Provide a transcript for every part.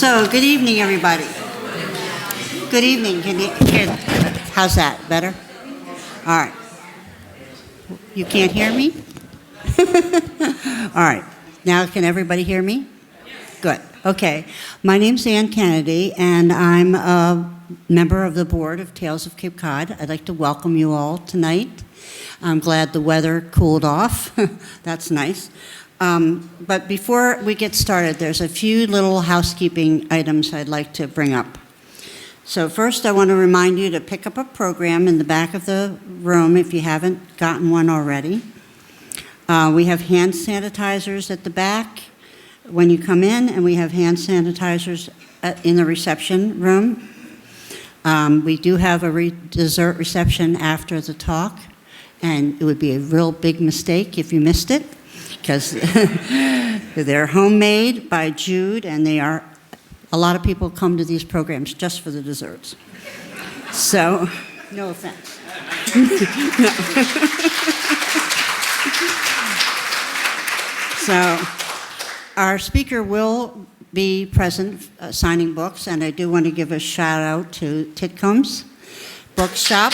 So, good evening, everybody. Good evening. Can you hear? How's that? Better? All right. You can't hear me? All right. Now, can everybody hear me? Good. Okay. My name's Ann Kennedy, and I'm a member of the board of Tales of Cape Cod. I'd like to welcome you all tonight. I'm glad the weather cooled off. That's nice. But before we get started, there's a few little housekeeping items I'd like to bring up. So first, I want to remind you to pick up a program in the back of the room if you haven't gotten one already. We have hand sanitizers at the back when you come in, and we have hand sanitizers in the reception room. We do have a dessert reception after the talk, and it would be a real big mistake if you missed it, because they're homemade by Jude, and they are, a lot of people come to these programs just for the desserts. So, no offense. No. So, our speaker will be present signing books, and I do want to give a shout out to Titcomb's Bookshop.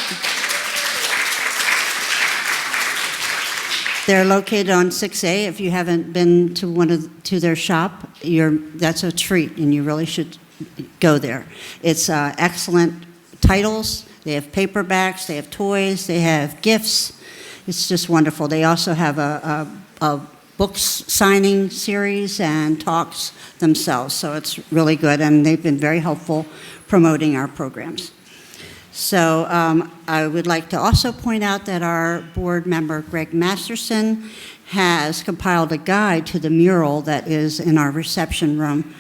They're located on 6A. If you haven't been to their shop, that's a treat, and you really should go there. It's excellent titles. They have paperbacks. They have toys. They have gifts. It's just wonderful. They also have a books signing series and talks themselves, so it's really good, and they've been very helpful promoting our programs. So I would like to also point out that our board member, Greg Masterson, has compiled a guide to the mural that is in our reception room.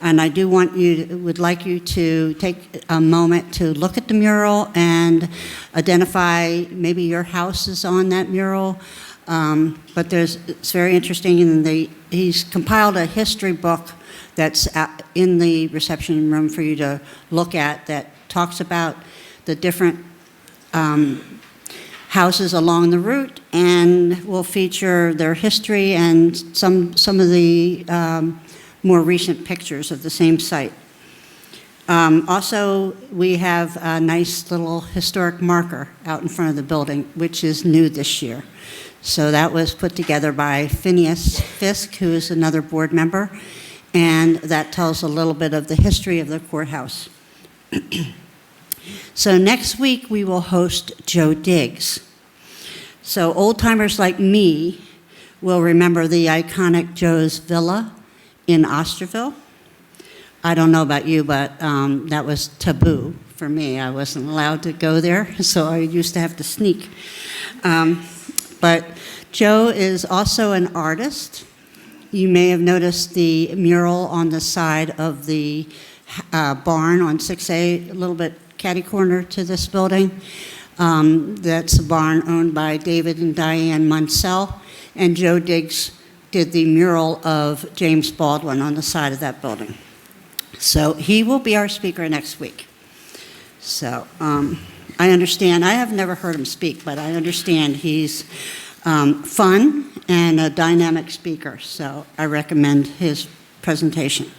And I would like you to take a moment to look at the mural and identify maybe your house is on that mural. But it's very interesting, and he's compiled a history book that's in the reception room for you to look at that talks about the different houses along the route, and will feature their history and some of the more recent pictures of the same site. Also, we have a nice little historic marker out in front of the building, which is new this year. So that was put together by Phineas Fisk, who is another board member, and that tells a little bit of the history of the courthouse. So next week we will host Joe Diggs. So old-timers like me will remember the iconic Joe's Villa in Osterville. I don't know about you, but that was taboo for me. I wasn't allowed to go there, so I used to have to sneak. But Joe is also an artist. You may have noticed the mural on the side of the barn on 6A, a little bit catty corner to this building. That's a barn owned by David and Diane Munsell, and Joe Diggs did the mural of James Baldwin on the side of that building. So he will be our speaker next week. So I understand, I have never heard him speak, but I understand he's fun and a dynamic speaker, so I recommend his presentation.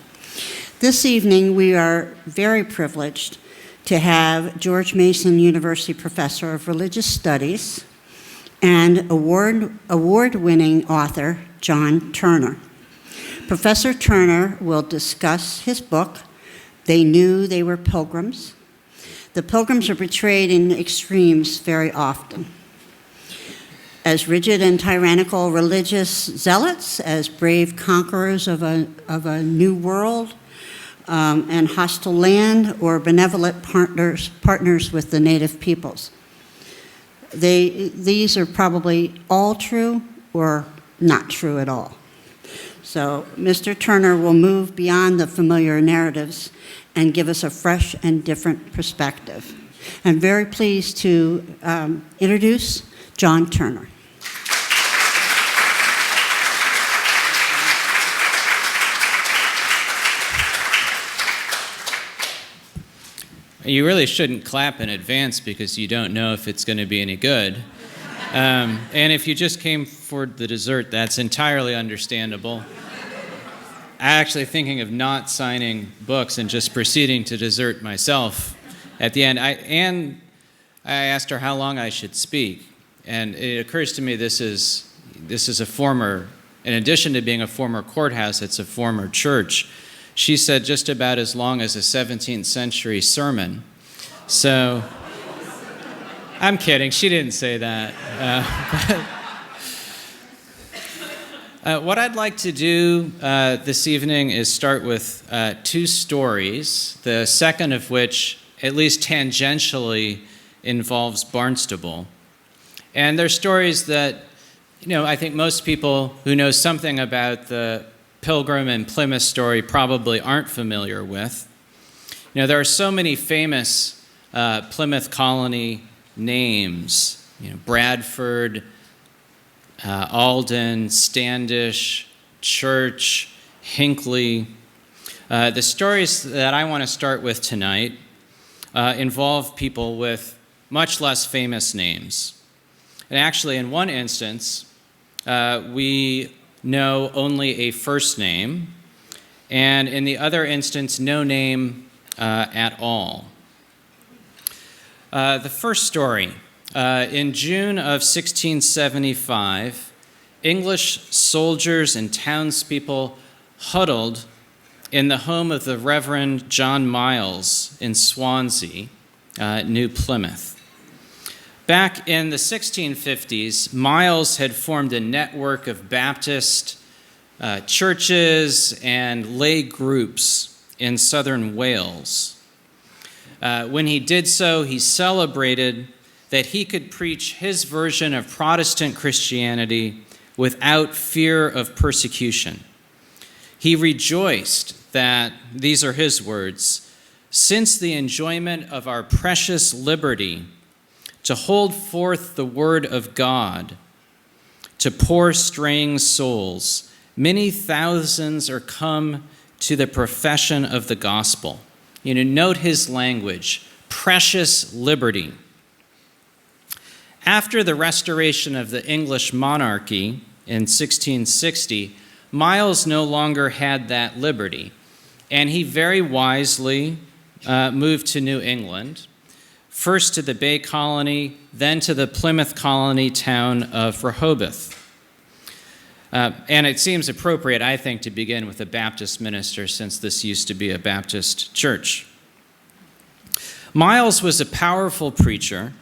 This evening, we are very privileged to have George Mason University Professor of Religious Studies and award-winning author John Turner. Professor Turner will discuss his book, They Knew They Were Pilgrims. The Pilgrims are portrayed in extremes very often. As rigid and tyrannical religious zealots, as brave conquerors of a new world, and hostile land, or benevolent partners with the native peoples. These are probably all true or not true at all. So Mr. Turner will move beyond the familiar narratives and give us a fresh and different perspective. I'm very pleased to introduce John Turner. You really shouldn't clap in advance because you don't know if it's going to be any good. And if you just came for the dessert, that's entirely understandable. actually thinking of not signing books and just proceeding to desert myself at the end. I asked her how long I should speak, and it occurs to me this is a former, in addition to being a former courthouse, it's a former church. She said just about as long as a 17th century sermon. So, I'm kidding, she didn't say that. What I'd like to do this evening is start with two stories, the second of which, at least tangentially, involves Barnstable. And they're stories that, I think most people who know something about the Pilgrim and Plymouth story probably aren't familiar with. There are so many famous Plymouth Colony names, Bradford, Alden, Standish, Church, Hinckley. The stories that I want to start with tonight involve people with much less famous names. And actually, in one instance, we know only a first name, and in the other instance, no name at all. The first story. In June of 1675, English soldiers and townspeople huddled in the home of the Reverend John Miles in Swansea, New Plymouth. Back in the 1650s, Miles had formed a network of Baptist churches and lay groups in southern Wales. When he did so, he celebrated that he could preach his version of Protestant Christianity without fear of persecution. He rejoiced that, these are his words, since the enjoyment of our precious liberty to hold forth the word of God to poor straying souls, many thousands are come to the profession of the gospel. Note his language, precious liberty. After the restoration of the English monarchy in 1660, Miles no longer had that liberty, and he very wisely moved to New England, first to the Bay Colony, then to the Plymouth Colony town of Rehoboth. And it seems appropriate, I think, to begin with a Baptist minister, since this used to be a Baptist church. Miles was a powerful preacher,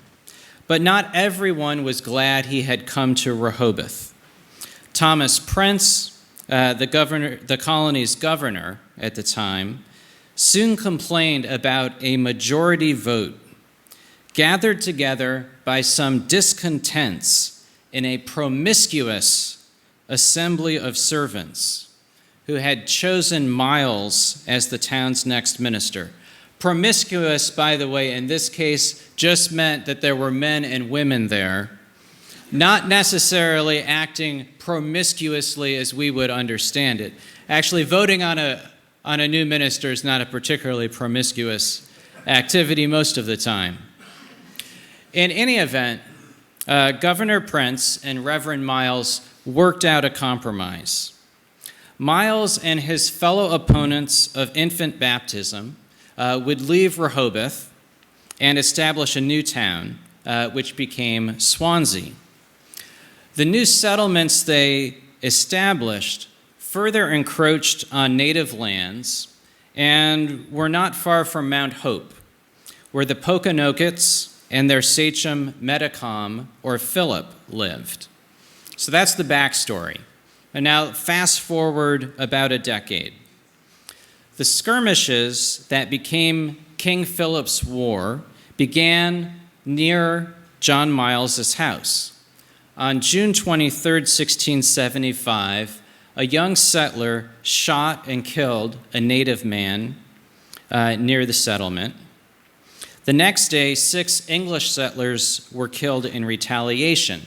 but not everyone was glad he had come to Rehoboth. Thomas Prince, the colony's governor at the time, soon complained about a majority vote gathered together by some discontents in a promiscuous assembly of servants who had chosen Miles as the town's next minister. Promiscuous, by the way, in this case, just meant that there were men and women there, not necessarily acting promiscuously as we would understand it. Actually, voting on a new minister is not a particularly promiscuous activity most of the time. In any event, Governor Prince and Reverend Miles worked out a compromise. Miles and his fellow opponents of infant baptism would leave Rehoboth and establish a new town, which became Swansea. The new settlements they established further encroached on native lands and were not far from Mount Hope, where the Poconokeets and their sachem Metacom, or Philip, lived. So that's the backstory. And now fast forward about a decade. The skirmishes that became King Philip's War began near John Miles's house. On June 23, 1675, a young settler shot and killed a native man near the settlement. The next day, 6 English settlers were killed in retaliation.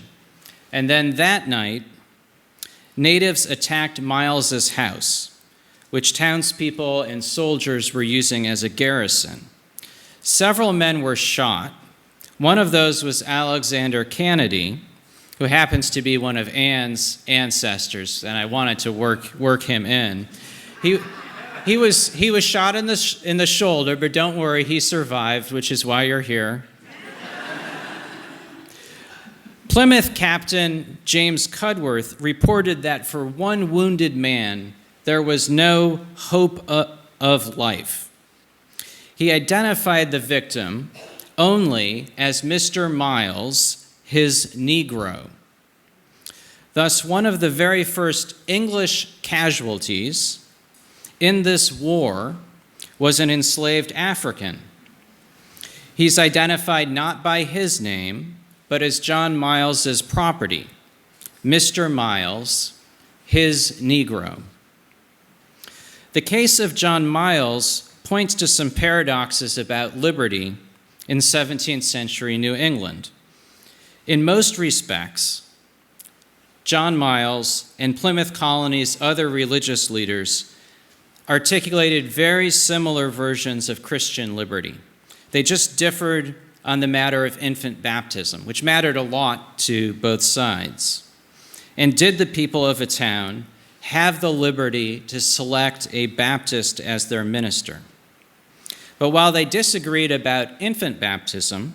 And then that night, natives attacked Miles's house, which townspeople and soldiers were using as a garrison. Several men were shot. One of those was Alexander Kennedy, who happens to be one of Anne's ancestors, and I wanted to work him in. He was shot in the shoulder, but don't worry, he survived, which is why you're here. Plymouth Captain James Cudworth reported that for one wounded man, there was no hope of life. He identified the victim only as Mr. Miles, his Negro. Thus, one of the very first English casualties in this war was an enslaved African. He's identified not by his name, but as John Miles's property, Mr. Miles, his Negro. The case of John Miles points to some paradoxes about liberty in 17th century New England. In most respects, John Miles and Plymouth Colony's other religious leaders articulated very similar versions of Christian liberty. They just differed on the matter of infant baptism, which mattered a lot to both sides. And did the people of a town have the liberty to select a Baptist as their minister? But while they disagreed about infant baptism,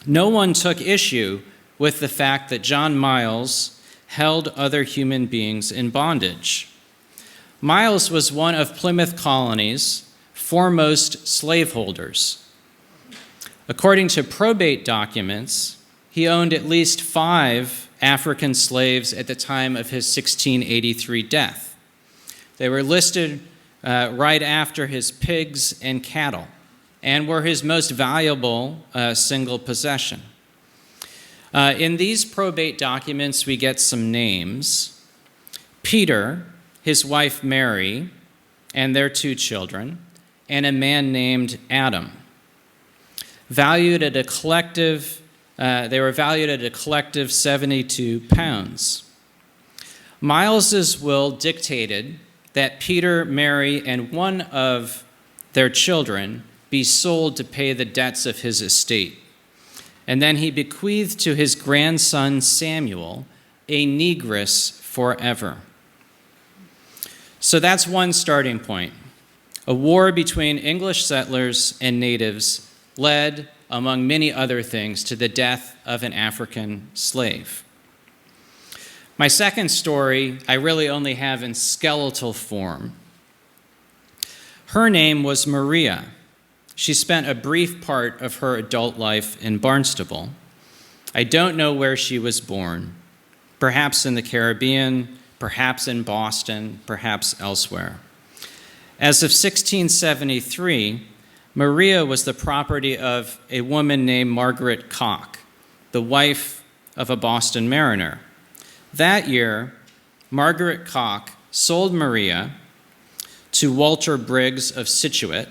no one took issue with the fact that John Miles held other human beings in bondage. Miles was one of Plymouth Colony's foremost slaveholders. According to probate documents, he owned at least 5 African slaves at the time of his 1683 death. They were listed right after his pigs and cattle and were his most valuable single possession. In these probate documents, we get some names. Peter, his wife Mary, and their 2 children, and a man named Adam. They were valued at a collective 72 pounds. Miles's will dictated that Peter, Mary, and one of their children be sold to pay the debts of his estate. And then he bequeathed to his grandson Samuel a negress forever. So that's one starting point. A war between English settlers and natives led, among many other things, to the death of an African slave. My second story I really only have in skeletal form. Her name was Maria. She spent a brief part of her adult life in Barnstable. I don't know where she was born, perhaps in the Caribbean, perhaps in Boston, perhaps elsewhere. As of 1673, Maria was the property of a woman named Margaret Cock, the wife of a Boston mariner. That year, Margaret Cock sold Maria to Walter Briggs of Scituate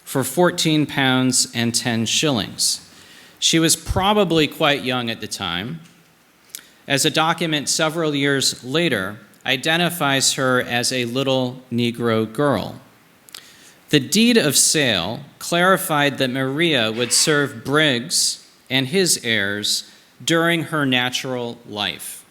for 14 pounds and 10 shillings. She was probably quite young at the time, as a document several years later identifies her as a little Negro girl. The deed of sale clarified that Maria would serve Briggs and his heirs during her natural life.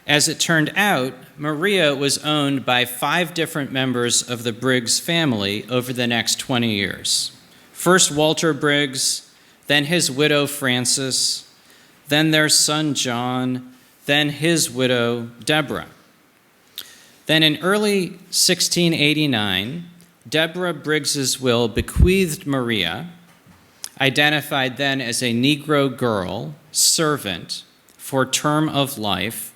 As it turned out, Maria was owned by 5 different members of the Briggs family over the next 20 years. First Walter Briggs, then his widow Frances, then their son John, then his widow Deborah. Then in early 1689, Deborah Briggs's will bequeathed Maria, identified then as a Negro girl, servant, for term of life,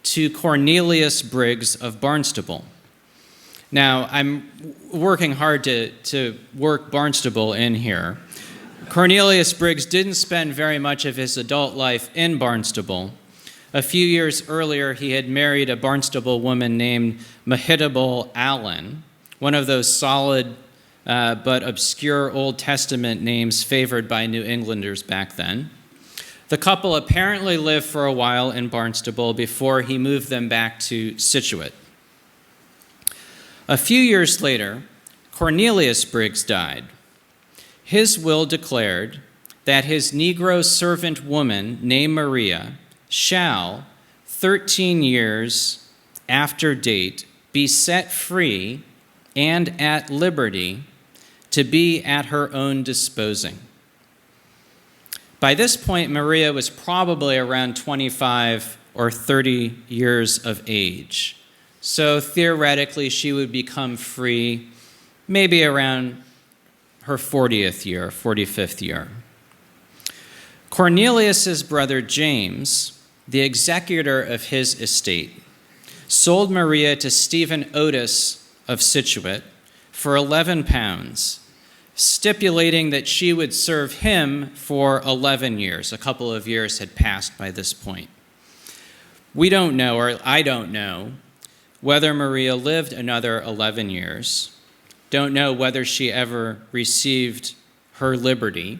to Cornelius Briggs of Barnstable. Now, I'm working hard to work Barnstable in here. Cornelius Briggs didn't spend very much of his adult life in Barnstable. A few years earlier, he had married a Barnstable woman named Mehitabel Allen, one of those solid but obscure Old Testament names favored by New Englanders back then. The couple apparently lived for a while in Barnstable before he moved them back to Scituate. A few years later, Cornelius Briggs died. His will declared that his Negro servant woman named Maria shall, 13 years after date, be set free and at liberty to be at her own disposing. By this point, Maria was probably around 25 or 30 years of age. So theoretically, she would become free maybe around her 40th year, 45th year. Cornelius's brother James, the executor of his estate, sold Maria to Stephen Otis of Scituate for 11 pounds, stipulating that she would serve him for 11 years. A couple of years had passed by this point. We don't know, or I don't know, whether Maria lived another 11 years. Don't know whether she ever received her liberty.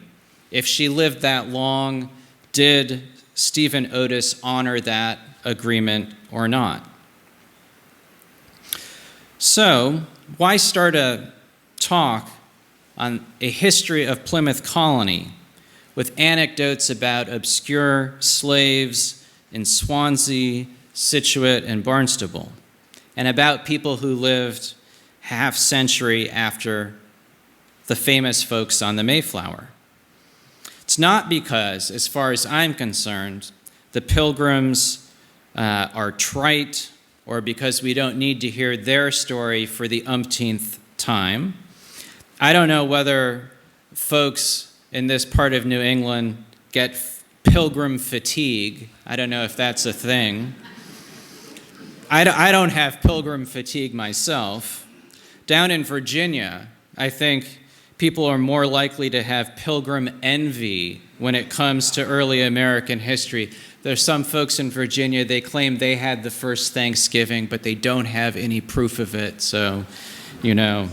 If she lived that long, did Stephen Otis honor that agreement or not? So, why start a talk on a history of Plymouth Colony with anecdotes about obscure slaves in Swansea, Scituate, and Barnstable, and about people who lived half century after the famous folks on the Mayflower? It's not because, as far as I'm concerned, the Pilgrims are trite, or because we don't need to hear their story for the umpteenth time. I don't know whether folks in this part of New England get pilgrim fatigue. I don't know if that's a thing. I don't have pilgrim fatigue myself. Down in Virginia, I think people are more likely to have pilgrim envy when it comes to early American history. There's some folks in Virginia, they claim they had the first Thanksgiving, but they don't have any proof of it. So, you know,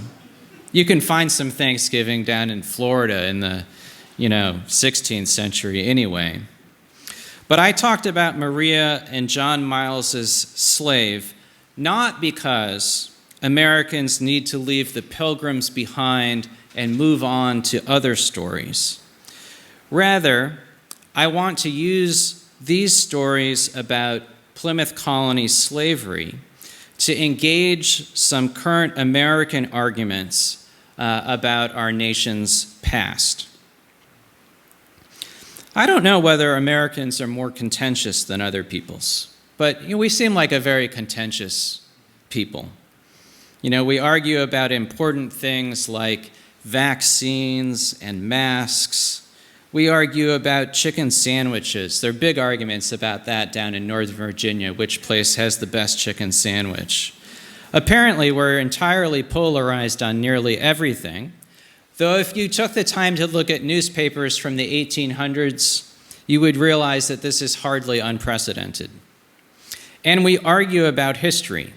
you can find some Thanksgiving down in Florida in the, 16th century anyway. But I talked about Maria and John Miles's slave, not because Americans need to leave the Pilgrims behind and move on to other stories. Rather, I want to use these stories about Plymouth Colony slavery to engage some current American arguments about our nation's past. I don't know whether Americans are more contentious than other peoples, but we seem like a very contentious people. We argue about important things like vaccines and masks. We argue about chicken sandwiches. There are big arguments about that down in Northern Virginia, which place has the best chicken sandwich. Apparently, we're entirely polarized on nearly everything, though if you took the time to look at newspapers from the 1800s, you would realize that this is hardly unprecedented. And we argue about history.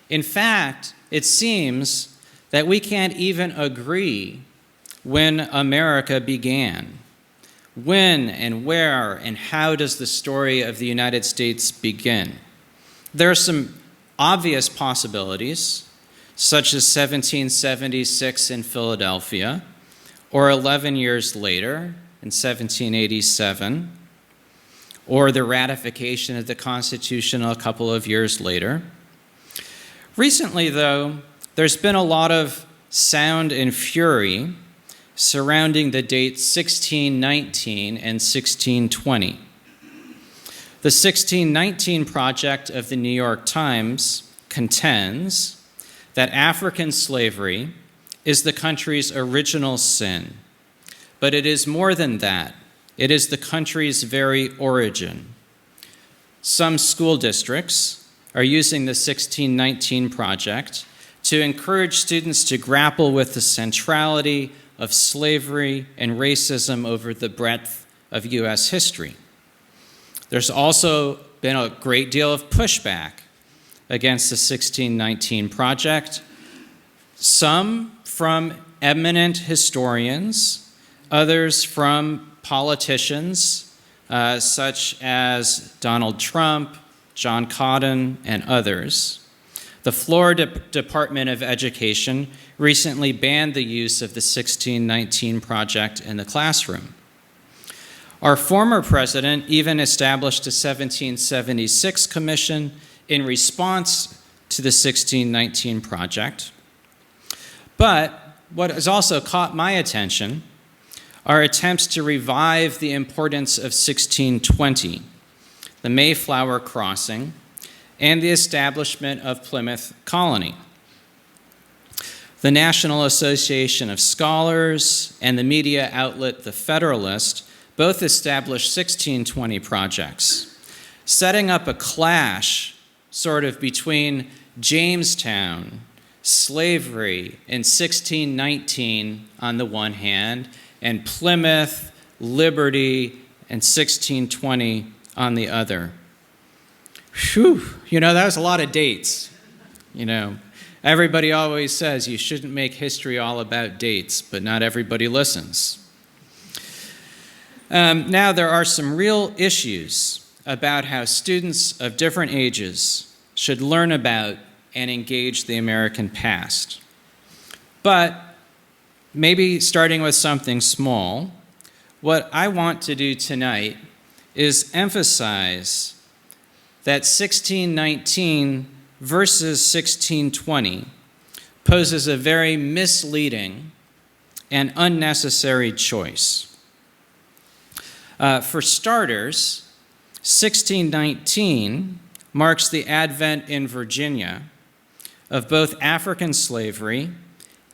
In fact, it seems that we can't even agree when America began. When and where and how does the story of the United States begin? There are some obvious possibilities, such as 1776 in Philadelphia, or 11 years later in 1787, or the ratification of the Constitution a couple of years later. Recently, though, there's been a lot of sound and fury surrounding the dates 1619 and 1620. The 1619 Project of the New York Times contends that African slavery is the country's original sin, but it is more than that. It is the country's very origin. Some school districts are using the 1619 Project to encourage students to grapple with the centrality of slavery and racism over the breadth of U.S. history. There's also been a great deal of pushback against the 1619 Project, some from eminent historians, others from politicians such as Donald Trump, John Cotton, and others. The Florida Department of Education recently banned the use of the 1619 Project in the classroom. Our former president even established a 1776 commission in response to the 1619 project. But what has also caught my attention are attempts to revive the importance of 1620, the Mayflower crossing, and the establishment of Plymouth Colony. The National Association of Scholars and the media outlet The Federalist both established 1620 projects, setting up a clash sort of between Jamestown, slavery, and 1619 on the one hand, and Plymouth, liberty, and 1620 on the other. Whew, that was a lot of dates. Everybody always says you shouldn't make history all about dates, but not everybody listens. Now, there are some real issues about how students of different ages should learn about and engage the American past. But maybe starting with something small, what I want to do tonight is emphasize that 1619 versus 1620 poses a very misleading and unnecessary choice. For starters, 1619 marks the advent in Virginia of both African slavery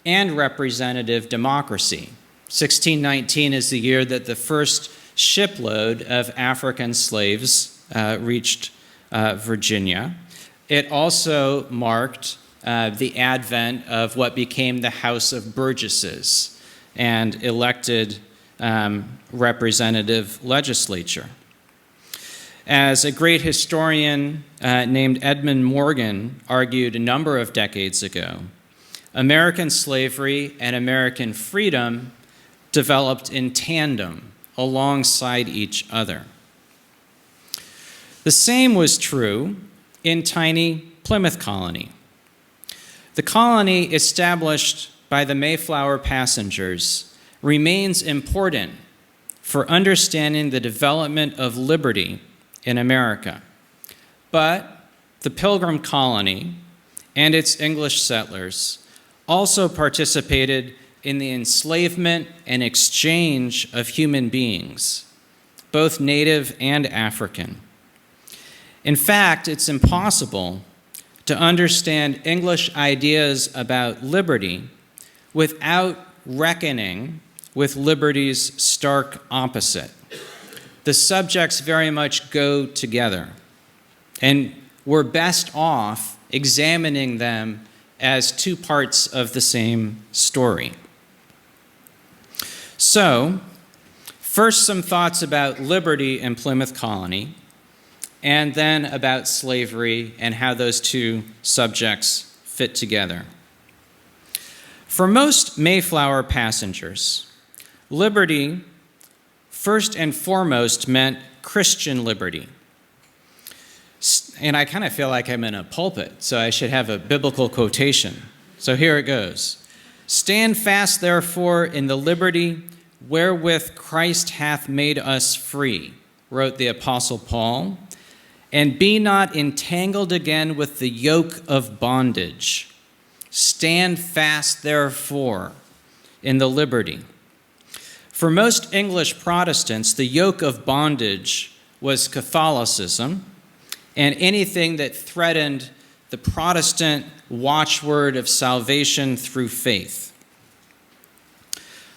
and representative democracy. 1619 is the year that the first shipload of African slaves reached Virginia. It also marked the advent of what became the House of Burgesses and elected representative legislature. As a great historian named Edmund Morgan argued a number of decades ago, American slavery and American freedom developed in tandem alongside each other. The same was true in tiny Plymouth Colony. The colony established by the Mayflower passengers remains important for understanding the development of liberty in America. But the Pilgrim Colony and its English settlers also participated in the enslavement and exchange of human beings, both native and African. In fact, it's impossible to understand English ideas about liberty without reckoning with liberty's stark opposite. The subjects very much go together, and we're best off examining them as two parts of the same story. So, first some thoughts about liberty in Plymouth Colony, and then about slavery and how those two subjects fit together. For most Mayflower passengers, liberty first and foremost meant Christian liberty. And I kind of feel like I'm in a pulpit, so I should have a biblical quotation. So here it goes. "Stand fast, therefore, in the liberty wherewith Christ hath made us free," wrote the Apostle Paul, "and be not entangled again with the yoke of bondage. Stand fast, therefore, in the liberty." For most English Protestants, the yoke of bondage was Catholicism and anything that threatened the Protestant watchword of salvation through faith.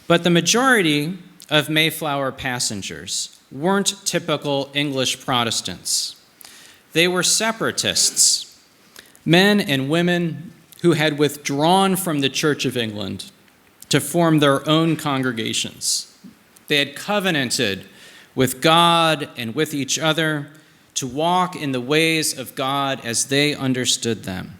But the majority of Mayflower passengers weren't typical English Protestants. They were separatists, men and women who had withdrawn from the Church of England to form their own congregations. They had covenanted with God and with each other to walk in the ways of God as they understood them.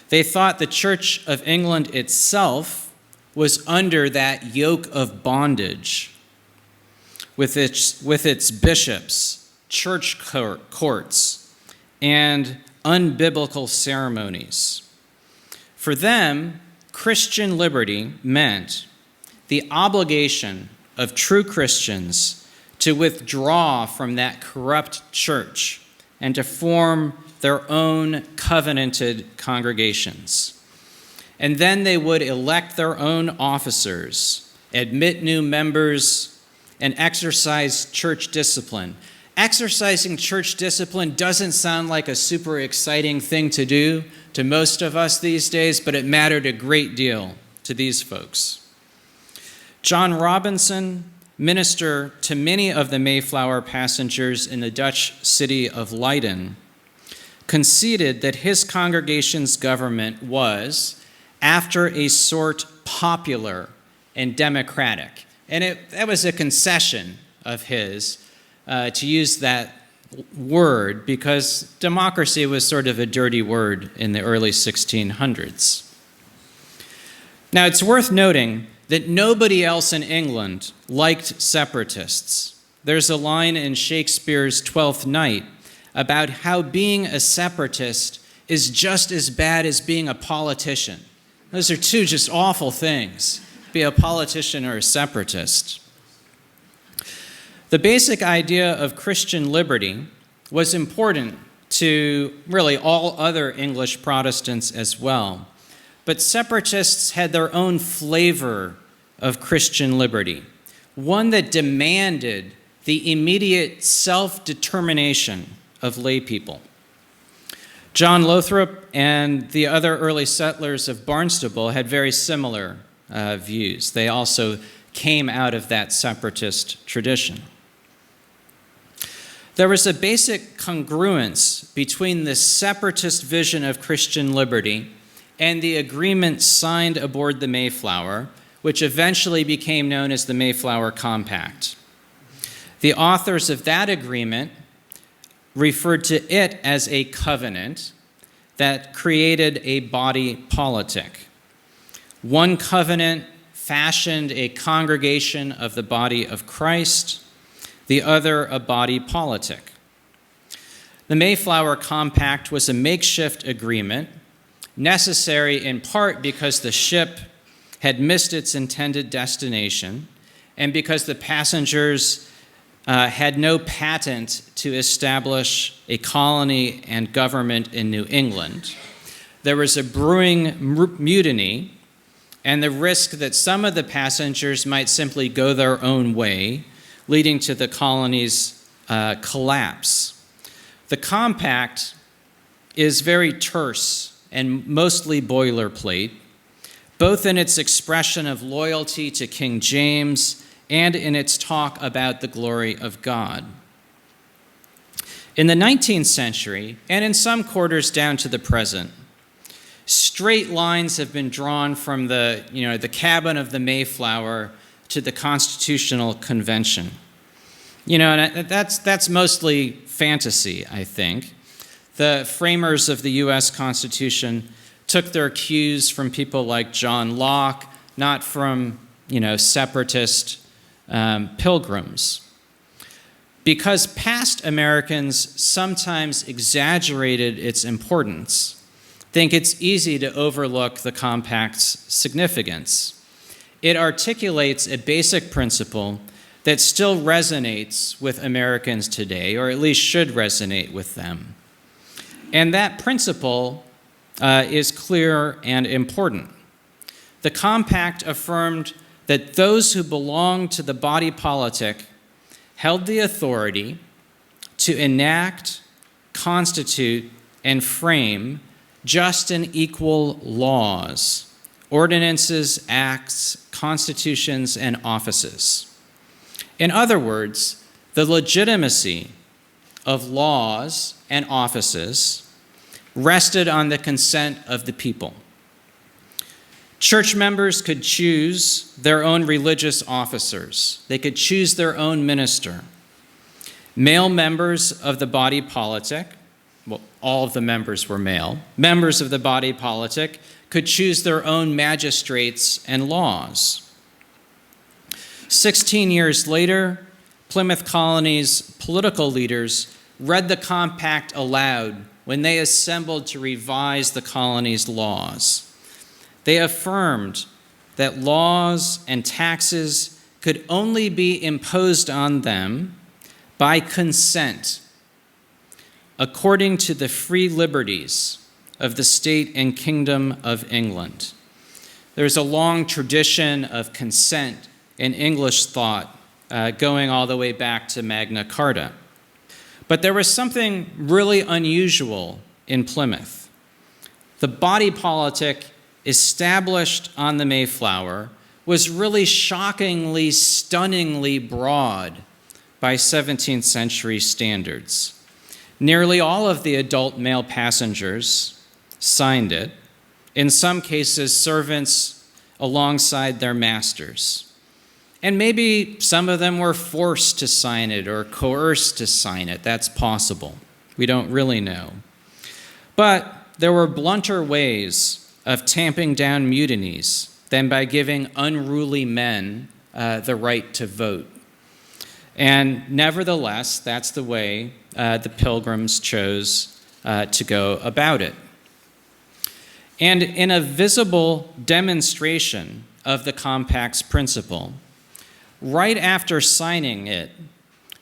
They thought the Church of England itself was under that yoke of bondage with its bishops, church courts, and unbiblical ceremonies. For them, Christian liberty meant the obligation of true Christians to withdraw from that corrupt church and to form their own covenanted congregations. And then they would elect their own officers, admit new members, and exercise church discipline. Exercising church discipline doesn't sound like a super exciting thing to do to most of us these days, but it mattered a great deal to these folks. John Robinson, minister to many of the Mayflower passengers in the Dutch city of Leiden, conceded that his congregation's government was, after a sort, popular and democratic. And that was a concession of his to use that word, because democracy was sort of a dirty word in the early 1600s. Now, it's worth noting that nobody else in England liked separatists. There's a line in Shakespeare's Twelfth Night about how being a separatist is just as bad as being a politician. Those are two just awful things, be a politician or a separatist. The basic idea of Christian liberty was important to really all other English Protestants as well. But separatists had their own flavor of Christian liberty, one that demanded the immediate self-determination of lay people. John Lothrop and the other early settlers of Barnstable had very similar views. They also came out of that separatist tradition. There was a basic congruence between the separatist vision of Christian liberty and the agreement signed aboard the Mayflower, which eventually became known as the Mayflower Compact. The authors of that agreement referred to it as a covenant that created a body politic. One covenant fashioned a congregation of the body of Christ, the other a body politic. The Mayflower Compact was a makeshift agreement, necessary in part because the ship had missed its intended destination and because the passengers had no patent to establish a colony and government in New England. There was a brewing mutiny and the risk that some of the passengers might simply go their own way, leading to the colony's collapse. The compact is very terse and mostly boilerplate, both in its expression of loyalty to King James and in its talk about the glory of God. In the 19th century, and in some quarters down to the present, straight lines have been drawn from the cabin of the Mayflower to the Constitutional Convention. And that's mostly fantasy, I think. The framers of the U.S. Constitution took their cues from people like John Locke, not from, separatist pilgrims. Because past Americans sometimes exaggerated its importance, I think it's easy to overlook the compact's significance. It articulates a basic principle that still resonates with Americans today, or at least should resonate with them. And that principle is clear and important. The compact affirmed that those who belonged to the body politic held the authority to enact, constitute, and frame just and equal laws, ordinances, acts, constitutions, and offices. In other words, the legitimacy of laws and offices rested on the consent of the people. Church members could choose their own religious officers. They could choose their own minister. Male members of the body politic, well, all of the members were male, members of the body politic could choose their own magistrates and laws. 16 years later, Plymouth Colony's political leaders read the compact aloud when they assembled to revise the colony's laws. They affirmed that laws and taxes could only be imposed on them by consent, according to the free liberties of the state and kingdom of England. There's a long tradition of consent in English thought going all the way back to Magna Carta. But there was something really unusual in Plymouth. The body politic established on the Mayflower was really shockingly, stunningly broad by 17th century standards. Nearly all of the adult male passengers signed it, in some cases servants alongside their masters. And maybe some of them were forced to sign it or coerced to sign it. That's possible. We don't really know. But there were blunter ways of tamping down mutinies than by giving unruly men the right to vote. And nevertheless, that's the way the Pilgrims chose to go about it. And in a visible demonstration of the compact's principle, right after signing it,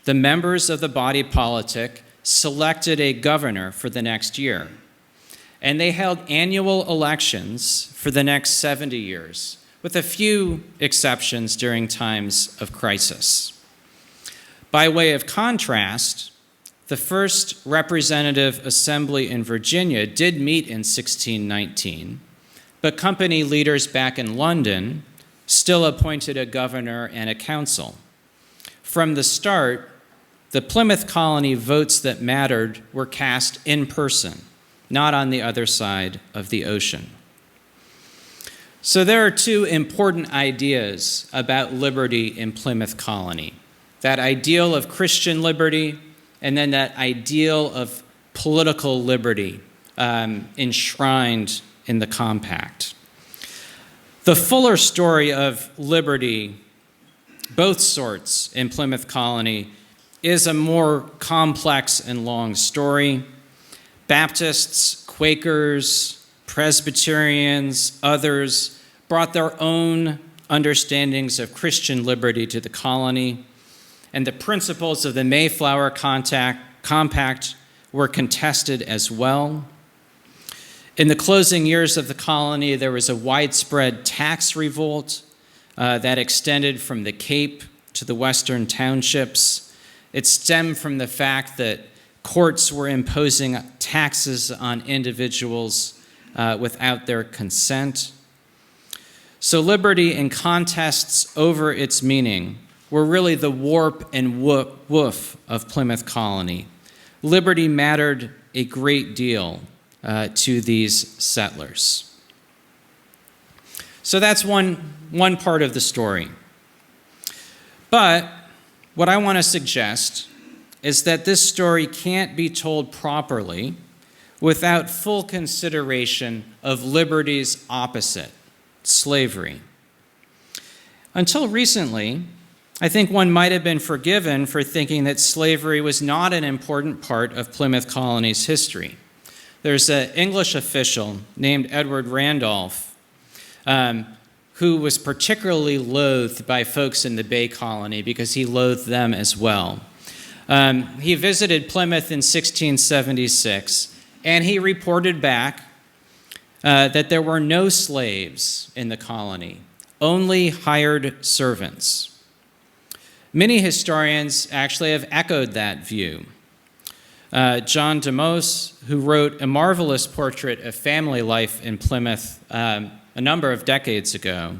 the members of the body politic selected a governor for the next year. And they held annual elections for the next 70 years, with a few exceptions during times of crisis. By way of contrast, the first representative assembly in Virginia did meet in 1619, but company leaders back in London still appointed a governor and a council. From the start, the Plymouth Colony votes that mattered were cast in person, not on the other side of the ocean. So there are two important ideas about liberty in Plymouth Colony. That ideal of Christian liberty, and then that ideal of political liberty enshrined in the compact. The fuller story of liberty, both sorts in Plymouth Colony, is a more complex and long story. Baptists, Quakers, Presbyterians, others brought their own understandings of Christian liberty to the colony, and the principles of the Mayflower Compact were contested as well. In the closing years of the colony, there was a widespread tax revolt that extended from the Cape to the western townships. It stemmed from the fact that courts were imposing taxes on individuals without their consent. So liberty and contests over its meaning were really the warp and woof of Plymouth Colony. Liberty mattered a great deal to these settlers. So that's one part of the story. But what I want to suggest is that this story can't be told properly without full consideration of liberty's opposite, slavery. Until recently, I think one might have been forgiven for thinking that slavery was not an important part of Plymouth Colony's history. There's an English official named Edward Randolph who was particularly loathed by folks in the Bay Colony because he loathed them as well. He visited Plymouth in 1676, and he reported back that there were no slaves in the colony, only hired servants. Many historians actually have echoed that view. John Demos, who wrote a marvelous portrait of family life in Plymouth a number of decades ago,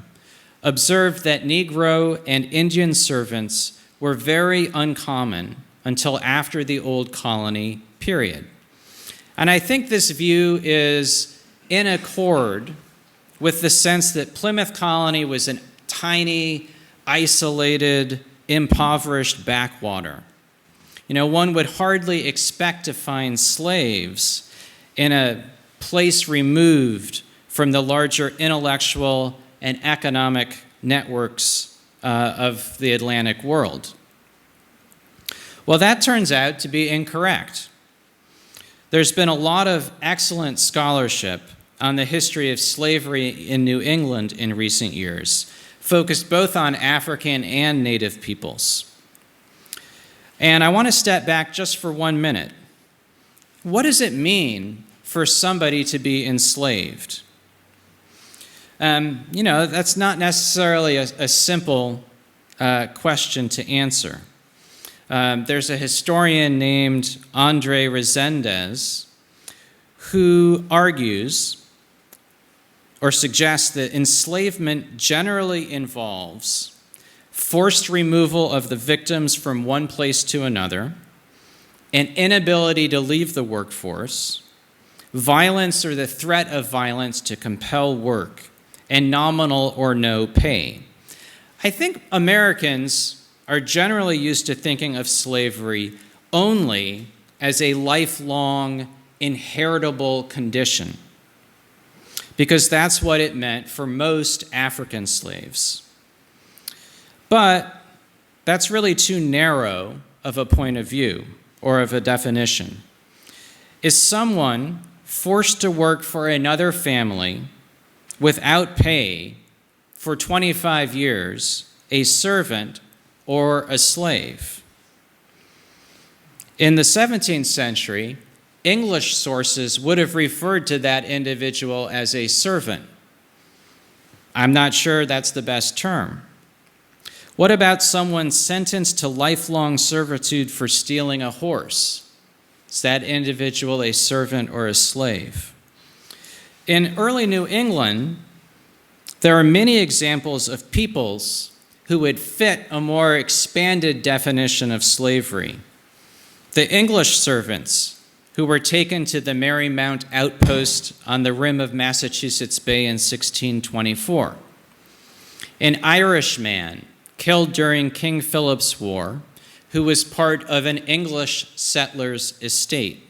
observed that Negro and Indian servants were very uncommon until after the Old Colony period. And I think this view is in accord with the sense that Plymouth Colony was a tiny, isolated, impoverished backwater. You know, one would hardly expect to find slaves in a place removed from the larger intellectual and economic networks of the Atlantic world. Well, that turns out to be incorrect. There's been a lot of excellent scholarship on the history of slavery in New England in recent years, focused both on African and Native peoples. And I want to step back just for 1 minute. what does it mean for somebody to be enslaved? That's not necessarily a simple question to answer. There's a historian named Andre Resendez who argues or suggests that enslavement generally involves forced removal of the victims from one place to another, an inability to leave the workforce, violence or the threat of violence to compel work, and nominal or no pay. I think Americans are generally used to thinking of slavery only as a lifelong, inheritable condition, because that's what it meant for most African slaves. But that's really too narrow of a point of view or of a definition. Is someone forced to work for another family without pay for 25 years a servant or a slave? In the 17th century, English sources would have referred to that individual as a servant. I'm not sure that's the best term. What about someone sentenced to lifelong servitude for stealing a horse? Is that individual a servant or a slave? In early New England, there are many examples of peoples who would fit a more expanded definition of slavery. The English servants who were taken to the Marymount outpost on the rim of Massachusetts Bay in 1624. An Irish man killed during King Philip's War who was part of an English settler's estate.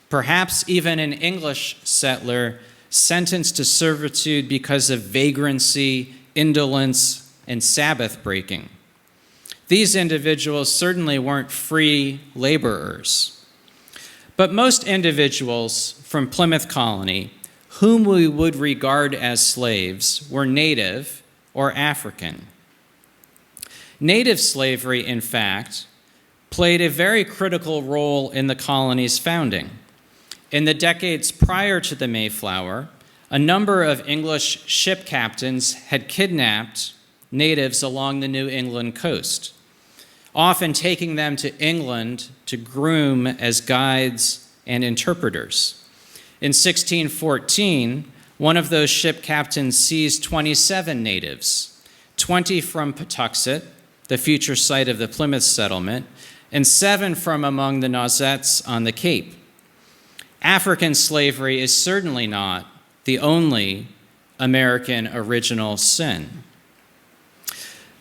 Perhaps even an English settler sentenced to servitude because of vagrancy, indolence, and Sabbath breaking. These individuals certainly weren't free laborers. But most individuals from Plymouth Colony, whom we would regard as slaves, were native or African. Native slavery, in fact, played a very critical role in the colony's founding. In the decades prior to the Mayflower, a number of English ship captains had kidnapped natives along the New England coast, often taking them to England to groom as guides and interpreters. In 1614, one of those ship captains seized 27 natives, 20 from Patuxet, the future site of the Plymouth settlement, and 7 from among the Nausettes on the Cape. African slavery is certainly not the only American original sin.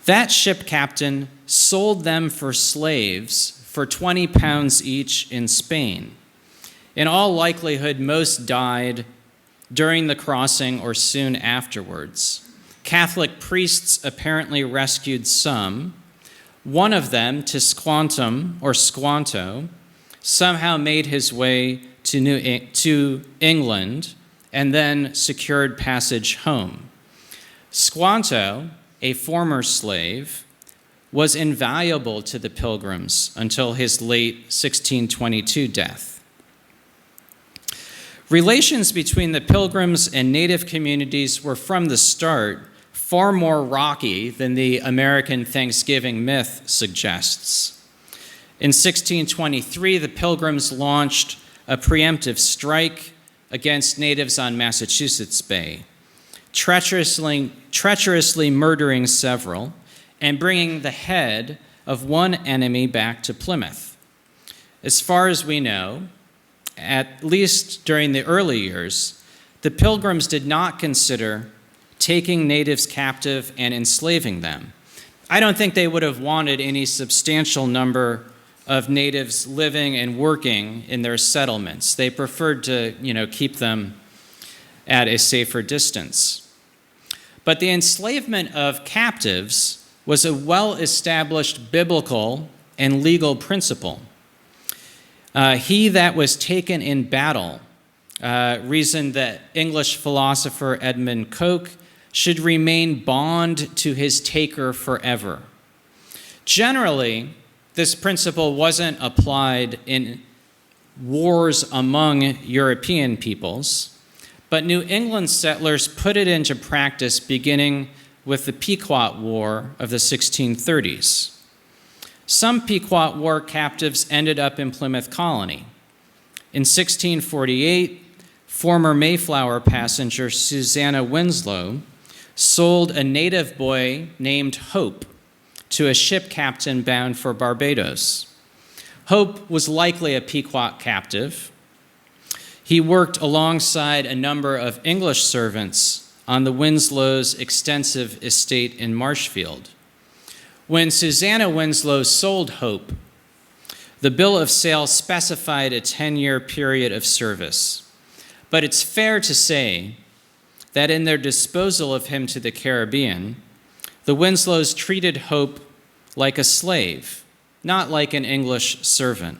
That ship captain sold them for slaves for 20 pounds each in Spain. In all likelihood, most died during the crossing or soon afterwards. Catholic priests apparently rescued some. One of them, Tisquantum or Squanto, somehow made his way to England and then secured passage home. Squanto, a former slave, was invaluable to the Pilgrims until his late 1622 death. Relations between the Pilgrims and native communities were from the start far more rocky than the American Thanksgiving myth suggests. In 1623, the Pilgrims launched a preemptive strike against natives on Massachusetts Bay, treacherously murdering several and bringing the head of one enemy back to Plymouth. As far as we know, at least during the early years, the Pilgrims did not consider taking natives captive and enslaving them. I don't think they would have wanted any substantial number of natives living and working in their settlements. They preferred to, keep them at a safer distance. But the enslavement of captives was a well-established biblical and legal principle. He that was taken in battle reasoned that English philosopher Edmund Coke should remain bond to his taker forever. Generally, this principle wasn't applied in wars among European peoples, but New England settlers put it into practice beginning with the Pequot War of the 1630s. Some Pequot War captives ended up in Plymouth Colony. In 1648, former Mayflower passenger Susanna Winslow sold a native boy named Hope to a ship captain bound for Barbados. Hope was likely a Pequot captive. He worked alongside a number of English servants on the Winslows' extensive estate in Marshfield. When Susanna Winslow sold Hope, the bill of sale specified a 10-year period of service. But it's fair to say that in their disposal of him to the Caribbean, the Winslows treated Hope like a slave, not like an English servant.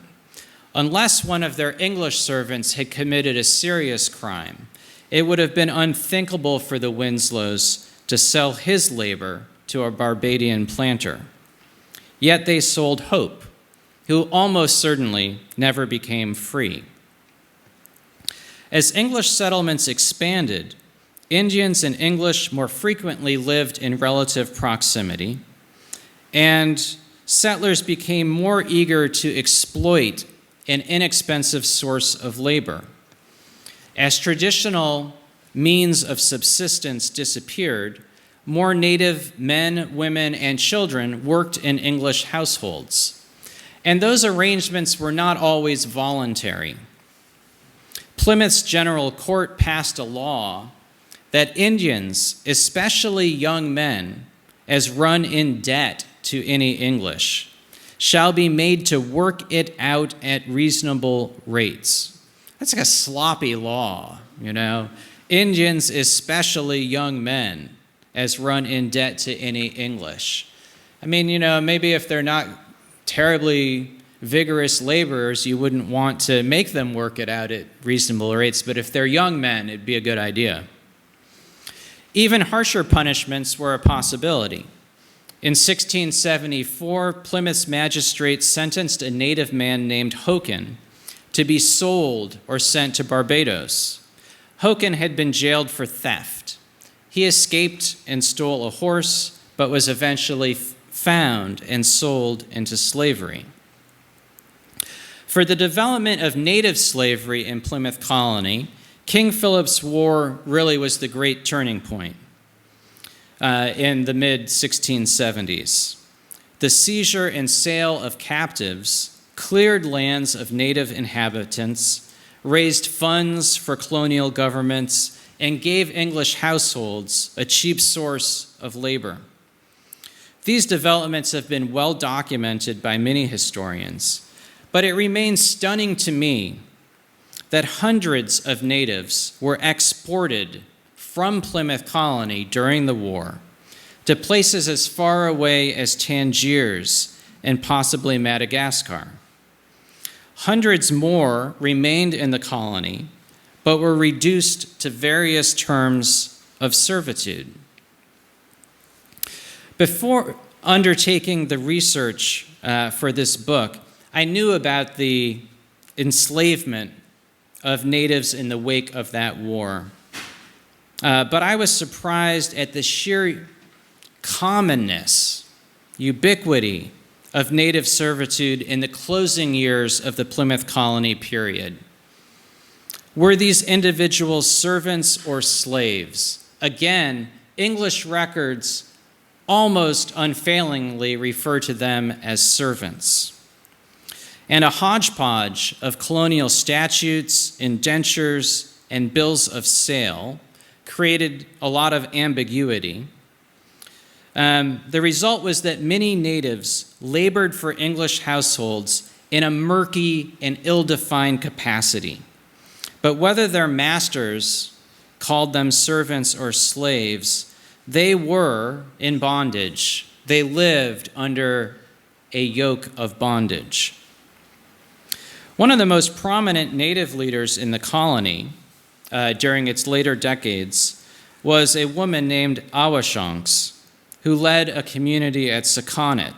Unless one of their English servants had committed a serious crime, it would have been unthinkable for the Winslows to sell his labor to a Barbadian planter. Yet they sold Hope, who almost certainly never became free. As English settlements expanded, Indians and English more frequently lived in relative proximity, and settlers became more eager to exploit an inexpensive source of labor. As traditional means of subsistence disappeared, more native men, women, and children worked in English households. And those arrangements were not always voluntary. Plymouth's General Court passed a law that Indians, especially young men, as run in debt to any English, shall be made to work it out at reasonable rates. That's like a sloppy law, you know. Indians, especially young men, as run in debt to any English. I mean, you know, maybe if they're not terribly vigorous laborers, you wouldn't want to make them work it out at reasonable rates, but if they're young men, it'd be a good idea. Even harsher punishments were a possibility. In 1674, Plymouth's magistrates sentenced a native man named Hoken to be sold or sent to Barbados. Hoken had been jailed for theft. He escaped and stole a horse, but was eventually found and sold into slavery. For the development of native slavery in Plymouth Colony, King Philip's War really was the great turning point in the mid-1670s. The seizure and sale of captives cleared lands of native inhabitants, raised funds for colonial governments, and gave English households a cheap source of labor. These developments have been well documented by many historians, but it remains stunning to me that hundreds of natives were exported from Plymouth Colony during the war to places as far away as Tangiers and possibly Madagascar. Hundreds more remained in the colony, but were reduced to various terms of servitude. Before undertaking the research for this book, I knew about the enslavement of natives in the wake of that war. But I was surprised at the sheer commonness, ubiquity of native servitude in the closing years of the Plymouth Colony period. Were these individuals servants or slaves? Again, English records almost unfailingly refer to them as servants. And a hodgepodge of colonial statutes, indentures, and bills of sale created a lot of ambiguity. The result was that many natives labored for English households in a murky and ill-defined capacity. But whether their masters called them servants or slaves, they were in bondage. They lived under a yoke of bondage. One of the most prominent native leaders in the colony during its later decades was a woman named Awashanks, who led a community at Sakonnet,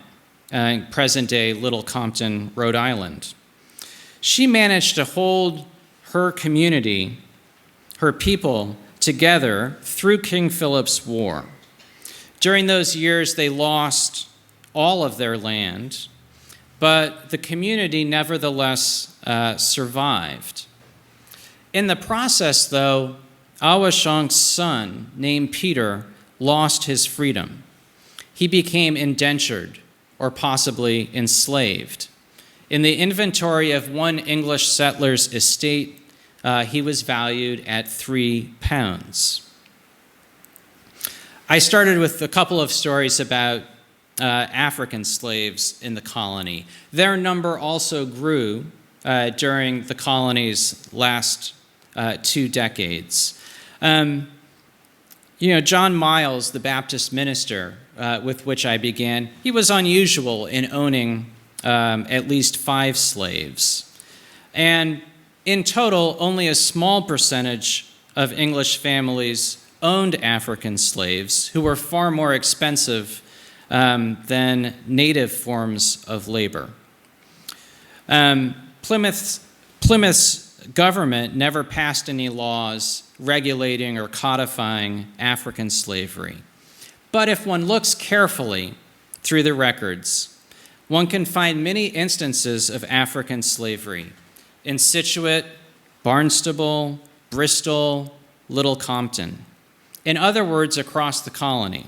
present-day Little Compton, Rhode Island. she managed to hold her community, her people, together through King Philip's War. During those years, they lost all of their land, but the community nevertheless survived. In the process, though, Awashong's son, named Peter, lost his freedom. He became indentured, or possibly enslaved. In the inventory of one English settler's estate, he was valued at £3. I started with a couple of stories about African slaves in the colony. Their number also grew during the colony's last 2 decades. John Miles, the Baptist minister with which I began, he was unusual in owning at least 5 slaves. And in total, only a small percentage of English families owned African slaves, who were far more expensive than native forms of labor. Plymouth's government never passed any laws regulating or codifying African slavery. But if one looks carefully through the records, one can find many instances of African slavery in Scituate, Barnstable, Bristol, Little Compton. In other words, across the colony.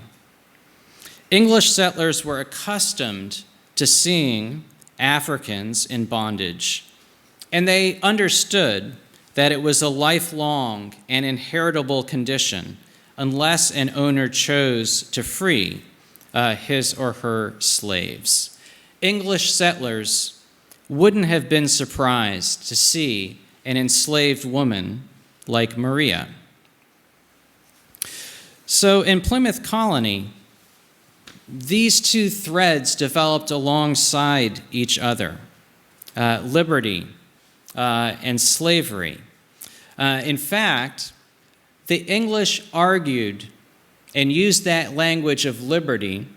English settlers were accustomed to seeing Africans in bondage, and they understood that it was a lifelong and inheritable condition unless an owner chose to free his or her slaves. English settlers wouldn't have been surprised to see an enslaved woman like Maria. So in Plymouth Colony, these 2 threads developed alongside each other, liberty and slavery. In fact, the English argued and used that language of liberty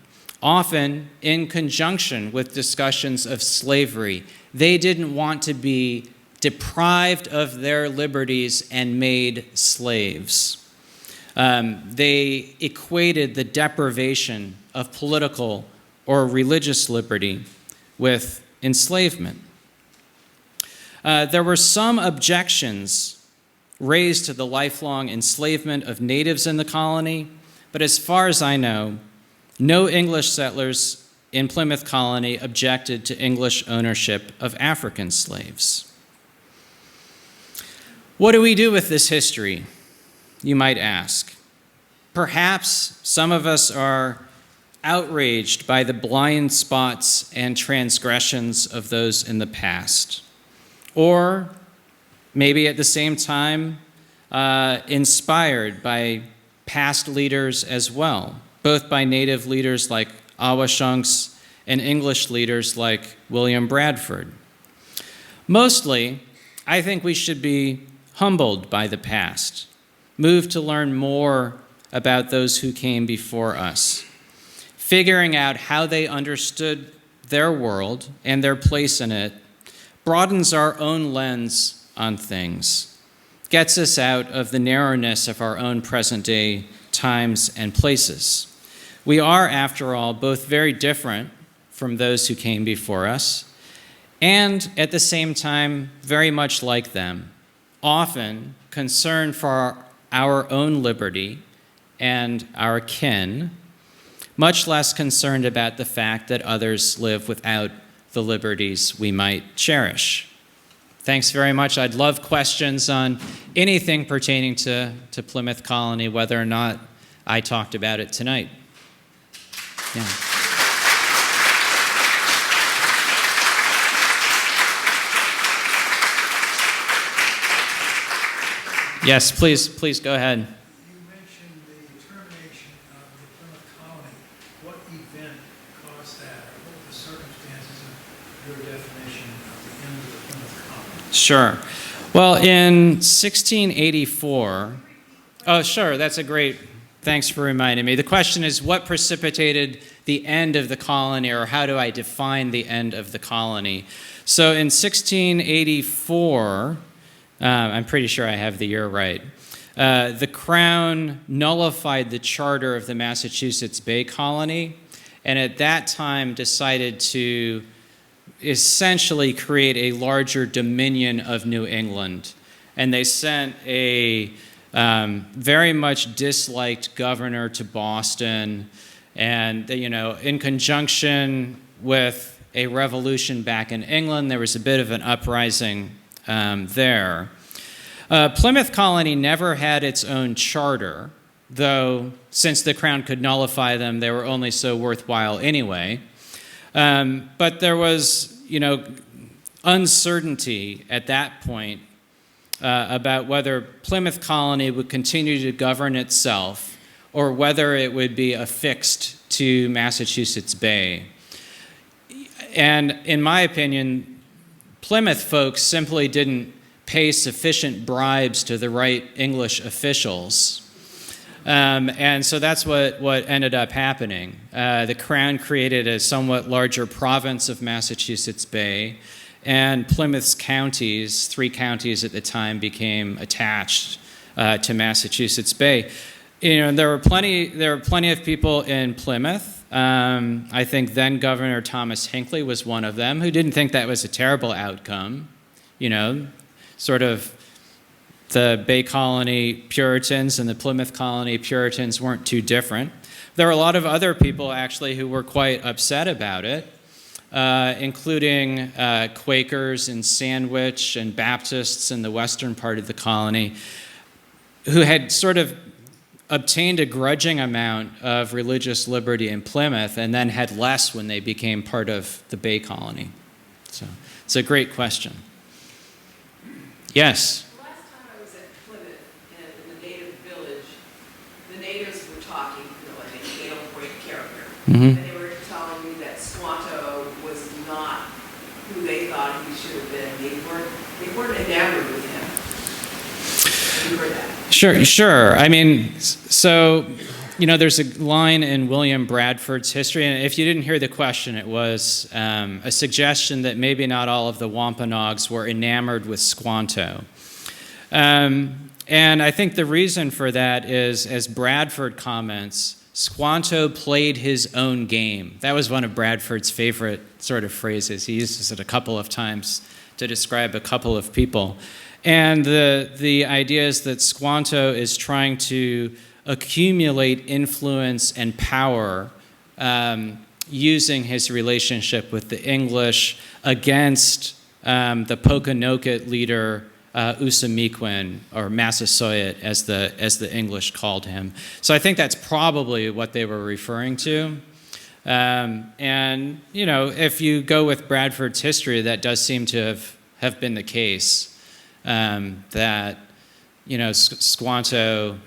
often in conjunction with discussions of slavery. They didn't want to be deprived of their liberties and made slaves. They equated the deprivation of political or religious liberty with enslavement. There were some objections raised to the lifelong enslavement of natives in the colony, but as far as I know, no English settlers in Plymouth Colony objected to English ownership of African slaves. What do we do with this history, you might ask? Perhaps some of us are outraged by the blind spots and transgressions of those in the past. Or maybe at the same time, inspired by past leaders as well, both by native leaders like Awashonks and English leaders like William Bradford. Mostly, I think we should be humbled by the past, moved to learn more about those who came before us, figuring out how they understood their world and their place in it broadens our own lens on things, gets us out of the narrowness of our own present-day times and places. We are, after all, both very different from those who came before us, and at the same time, very much like them, often concerned for our own liberty and our kin, much less concerned about the fact that others live without the liberties we might cherish. Thanks very much. I'd love questions on anything pertaining to Plymouth Colony, whether or not I talked about it tonight. Yeah. Yes, please go ahead. You mentioned the termination of the Plymouth Colony. What event caused that? Or what were the circumstances of your definition of the end of the Plymouth Colony? Sure. Well, in 1684, oh, sure, that's a great, thanks for reminding me. The question is, what precipitated the end of the colony, or how do I define the end of the colony? So in 1684, I'm pretty sure I have the year right, the Crown nullified the charter of the Massachusetts Bay Colony, and at that time decided to essentially create a larger dominion of New England. And they sent a very much disliked governor to Boston, and in conjunction with a revolution back in England, there was a bit of an uprising there. Plymouth Colony never had its own charter, though since the Crown could nullify them, they were only so worthwhile anyway. But there was, uncertainty at that point about whether Plymouth Colony would continue to govern itself or whether it would be affixed to Massachusetts Bay. And in my opinion, Plymouth folks simply didn't pay sufficient bribes to the right English officials. And so that's what ended up happening. The Crown created a somewhat larger province of Massachusetts Bay, and Plymouth's counties, 3 counties at the time, became attached to Massachusetts Bay. There were plenty of people in Plymouth. I think then Governor Thomas Hinckley was one of them, who didn't think that was a terrible outcome. Sort of the Bay Colony Puritans and the Plymouth Colony Puritans weren't too different. There were a lot of other people, actually, who were quite upset about it, including Quakers in Sandwich and Baptists in the western part of the colony, who had sort of obtained a grudging amount of religious liberty in Plymouth and then had less when they became part of the Bay Colony. So it's a great question. Yes? The last time I was at Plymouth in the native village, the natives were talking, like a Gaelic character. Mm-hmm. And they were telling me that Squanto was not who they thought he should have been. They weren't enamored with him. Have you heard that? Sure. I mean, so, there's a line in William Bradford's history, and if you didn't hear the question, it was a suggestion that maybe not all of the Wampanoags were enamored with Squanto. And I think the reason for that is, as Bradford comments, Squanto played his own game. That was one of Bradford's favorite sort of phrases. He uses it a couple of times to describe a couple of people. And the idea is that Squanto is trying to accumulate influence and power using his relationship with the English against the Pokanoket leader Usamequin, or Massasoit as the English called him. So I think that's probably what they were referring to. And if you go with Bradford's history, that does seem to have been the case. That Squanto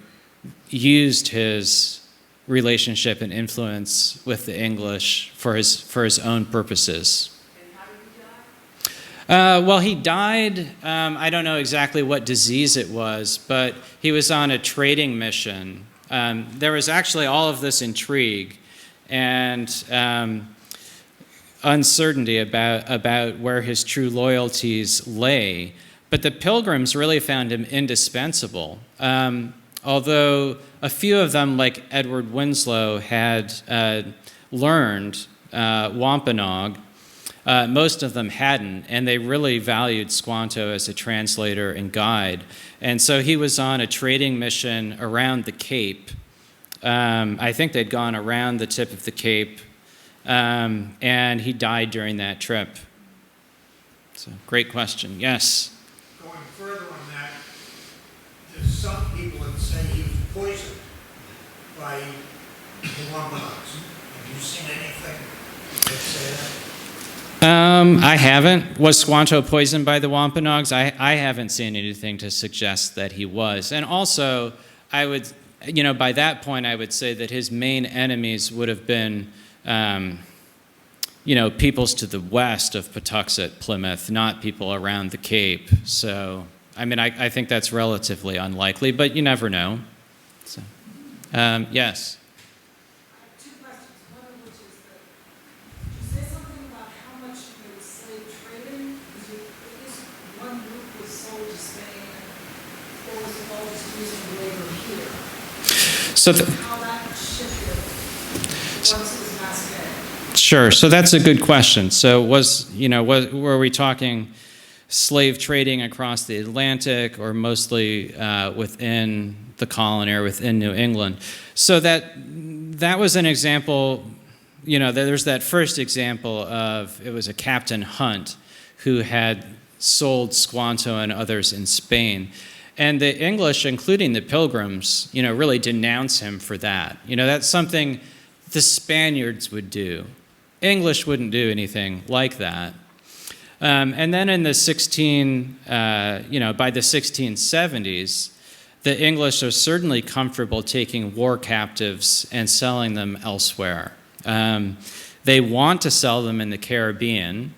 used his relationship and influence with the English for his own purposes. And how did he die? Well, he died, I don't know exactly what disease it was, but he was on a trading mission. There was actually all of this intrigue and uncertainty about where his true loyalties lay. But the Pilgrims really found him indispensable. Although a few of them, like Edward Winslow, had learned Wampanoag, most of them hadn't, and they really valued Squanto as a translator and guide. And so he was on a trading mission around the Cape. I think they'd gone around the tip of the Cape, and he died during that trip. So, great question. Yes? Going further on that, there's some people that say he was poisoned by the Wampanoags. Have you seen anything that say that? I haven't. Was Squanto poisoned by the Wampanoags? I haven't seen anything to suggest that he was. And also, I would, by that point, I would say that his main enemies would have been, peoples to the west of Patuxet, Plymouth, not people around the Cape. So, I think that's relatively unlikely, but you never know. So, yes. Two questions. One of which is that, did you say something about how much there was slave trading using labor here. So, How that shifted once it was mass scale. sure. So that's a good question. So were we talking slave trading across the Atlantic or mostly within the colony or within New England? So that was an example, there's that first example of, it was a Captain Hunt who had sold Squanto and others in Spain. And the English, including the Pilgrims, really denounce him for that. That's something the Spaniards would do. English wouldn't do anything like that. And then in the by the 1670s, the English are certainly comfortable taking war captives and selling them elsewhere. They want to sell them in the Caribbean.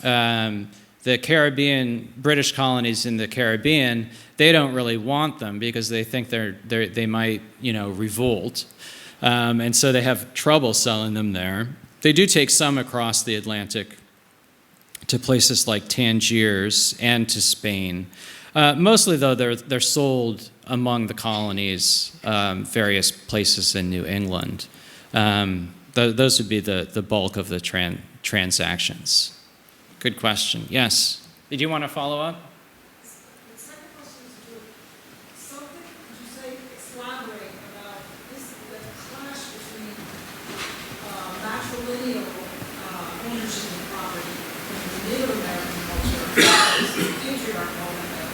The Caribbean, British colonies in the Caribbean, they don't really want them because they think they might, revolt. And so they have trouble selling them there. They do take some across the Atlantic to places like Tangiers and to Spain. Mostly, though, they're sold among the colonies, various places in New England. Those would be the bulk of the transactions. Good question. Yes. Did you want to follow up? The second question is to something, could you say, elaborate about the clash between matrilineal ownership of property in the Native American culture versus the patriarchal and the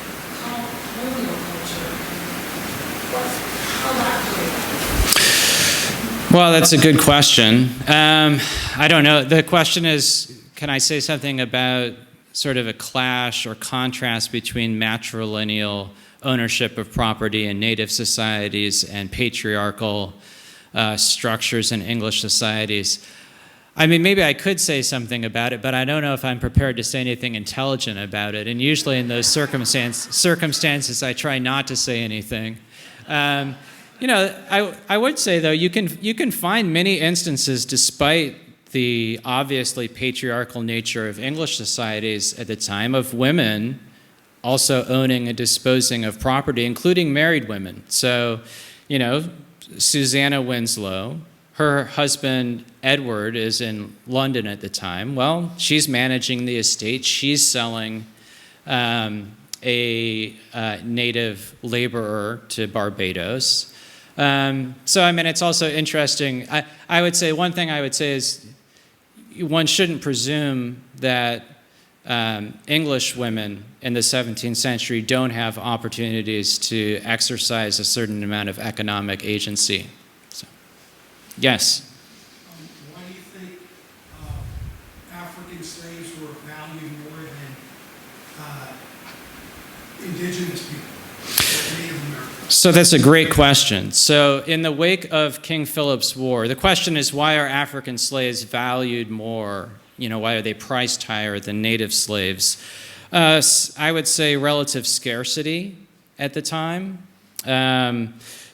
colonial culture? How that played out? Well, that's a good question. I don't know. The question is, can I say something about sort of a clash or contrast between matrilineal ownership of property in Native societies and patriarchal structures in English societies? I mean, maybe I could say something about it, but I don't know if I'm prepared to say anything intelligent about it. And usually in those circumstances, I try not to say anything. I would say, though, you can find many instances, despite the obviously patriarchal nature of English societies at the time, of women also owning and disposing of property, including married women. So, Susanna Winslow, her husband Edward is in London at the time. Well, she's managing the estate. She's selling a native laborer to Barbados. So, I mean, it's also interesting. I would say, one thing I would say is, one shouldn't presume that English women in the 17th century don't have opportunities to exercise a certain amount of economic agency. So, yes? Why do you think African slaves were valued more than indigenous people, or Native Americans? So that's a great question. So in the wake of King Philip's War, the question is, why are African slaves valued more? Why are they priced higher than native slaves? I would say relative scarcity at the time. But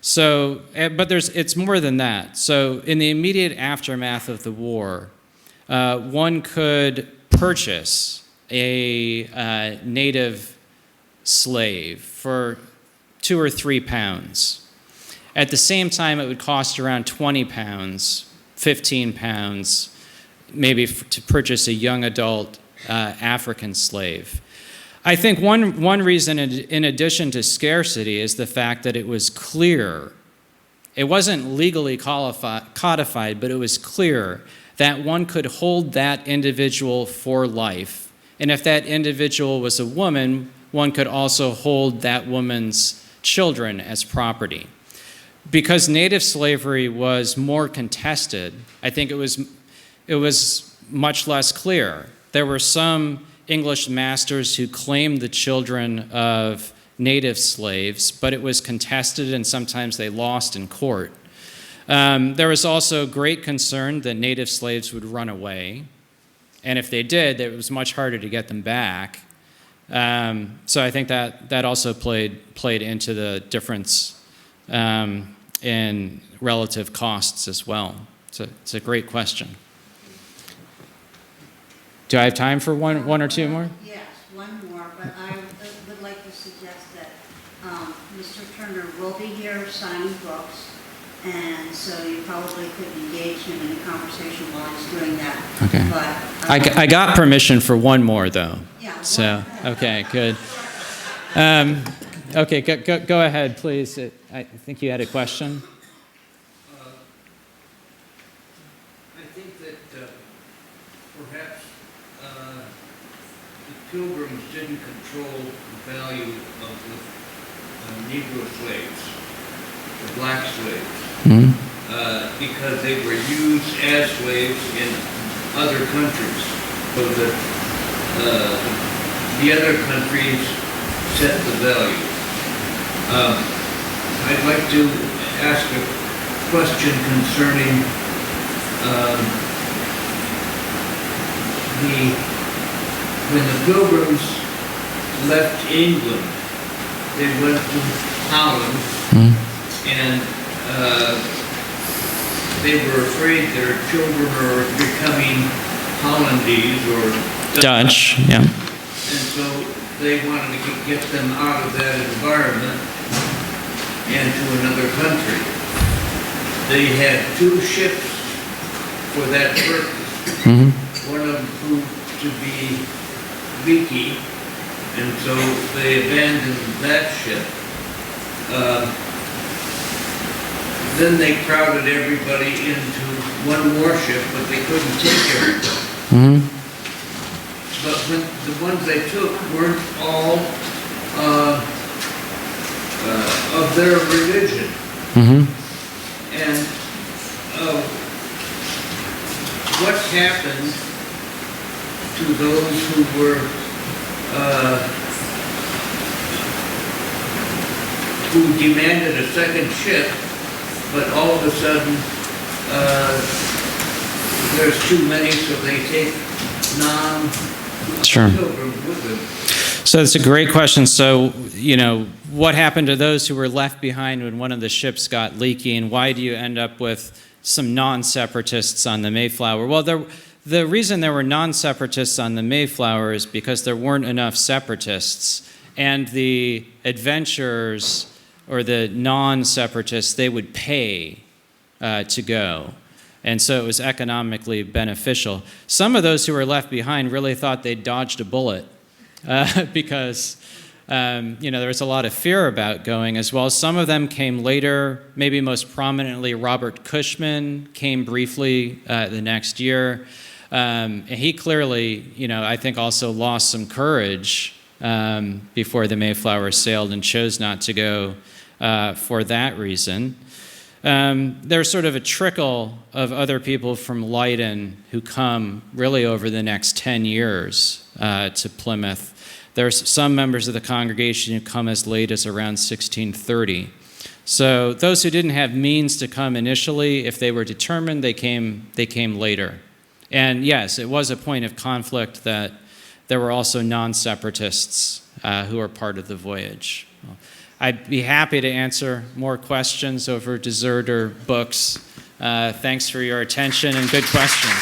it's more than that. So in the immediate aftermath of the war, one could purchase a native slave for 2 or 3 pounds. At the same time, it would cost around 20 pounds, 15 pounds, maybe to purchase a young adult African slave. I think one reason, in addition to scarcity, is the fact that it was clear. It wasn't legally codified, but it was clear that one could hold that individual for life. And if that individual was a woman, one could also hold that woman's children as property. Because native slavery was more contested, I think it was much less clear. There were some English masters who claimed the children of native slaves, but it was contested and sometimes they lost in court. There was also great concern that native slaves would run away, and if they did, it was much harder to get them back. So I think that also played into the difference in relative costs as well. It's a great question. Do I have time for one or two more? Yes, one more, but I would like to suggest that Mr. Turner will be here signing books, and so you probably could engage him in a conversation while he's doing that. Okay. But I got permission for one more, though. yeah. So, okay, good. Okay, go ahead, please. I think you had a question. I think that perhaps the Pilgrims didn't control the value of the Negro slaves, the black slaves, because they were used as slaves in other countries, so that the other countries set the value. I'd like to ask a question concerning when the Pilgrims left England, they went to Holland, and they were afraid their children were becoming Hollandese or Dutch, yeah. and so they wanted to get them out of that environment and to another country. They had 2 ships for that purpose. One of them proved to be leaky, and so they abandoned that ship. Then they crowded everybody into one warship, but they couldn't take everybody. But when the ones they took weren't all of their religion. And what happened to those who were who demanded a second ship, but all of a sudden there's too many, so they take Sure. non-pilgrims with them? So it's a great question. So, what happened to those who were left behind when one of the ships got leaky, and why do you end up with some non-separatists on the Mayflower? Well, the reason there were non-separatists on the Mayflower is because there weren't enough separatists, and the adventurers or the non-separatists, they would pay to go. And so it was economically beneficial. Some of those who were left behind really thought they'd dodged a bullet because there was a lot of fear about going as well. Some of them came later, maybe most prominently Robert Cushman came briefly the next year. And he clearly, I think also lost some courage before the Mayflower sailed and chose not to go for that reason. There's sort of a trickle of other people from Leyden who come really over the next 10 years to Plymouth. There's some members of the congregation who come as late as around 1630. So those who didn't have means to come initially, if they were determined, they came later. And yes, it was a point of conflict that there were also non-separatists who were part of the voyage. I'd be happy to answer more questions over dessert or books. Thanks for your attention and good questions.